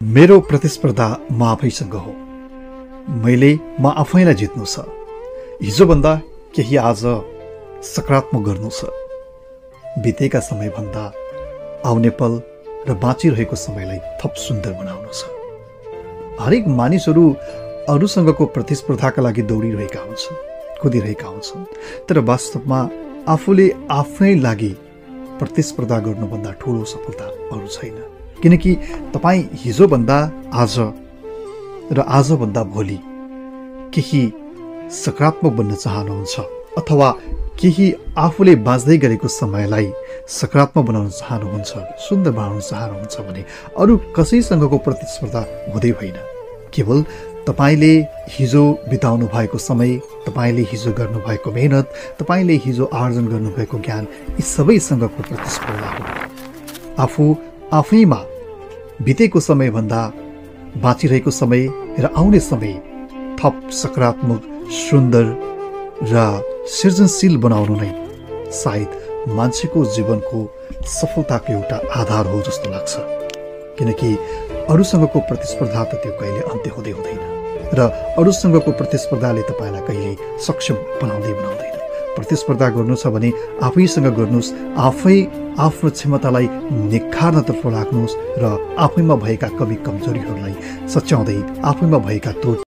मेरो प्रतिस्पर्धा म आफैसँग हो। मैले म आफैलाई जित्नु छ। हिजोभन्दा केही आज सकारात्मक गर्नु छ। बितेका समयभन्दा आउने पल र बाँचिरहेको समयलाई थप सुन्दर बनाउनु छ। हरेक मानिसहरू अरूसँगको प्रतिस्पर्धाका लागि दौडिरहेका हुन्छन्, कुदिरहेका हुन्छन्, तर वास्तवमा आफूले आफ्नै लागि प्रतिस्पर्धा गर्नुभन्दा ठुलो सफलता अरू छैन। किनकि तपाईँ हिजोभन्दा आज र आजभन्दा भोलि केही सकारात्मक बन्न चाहनुहुन्छ अथवा केही आफूले बाँच्दै गरेको समयलाई सकारात्मक बनाउन चाहनुहुन्छ, सुन्दर बनाउन चाहनुहुन्छ भने अरू कसैसँगको प्रतिस्पर्धा हुँदै होइन। केवल तपाईँले हिजो बिताउनु भएको समय, तपाईँले हिजो गर्नुभएको मेहनत, तपाईँले हिजो आर्जन गर्नुभएको ज्ञान, यी सबैसँगको प्रतिस्पर्धा हो। आफू आफैमा बितेको समयभन्दा बाँचिरहेको समय र आउने समय थप सकारात्मक, सुन्दर र सृजनशील बनाउनु नै सायद मान्छेको जीवनको सफलताको एउटा आधार हो जस्तो लाग्छ। किनकि अरूसँगको प्रतिस्पर्धा त त्यो कहिले अन्त्य हुँदै हुँदैन र अरूसँगको प्रतिस्पर्धाले तपाईँलाई कहिले सक्षम बनाउँदैन। प्रतिस्पर्धा गर्नु छ भने आफैसँग गर्नुहोस्, आफै आफ्नो क्षमतालाई निखार्नतर्फ लाग्नुहोस् र आफैमा भएका कमी कमजोरीहरूलाई सच्याउँदै आफैमा भएका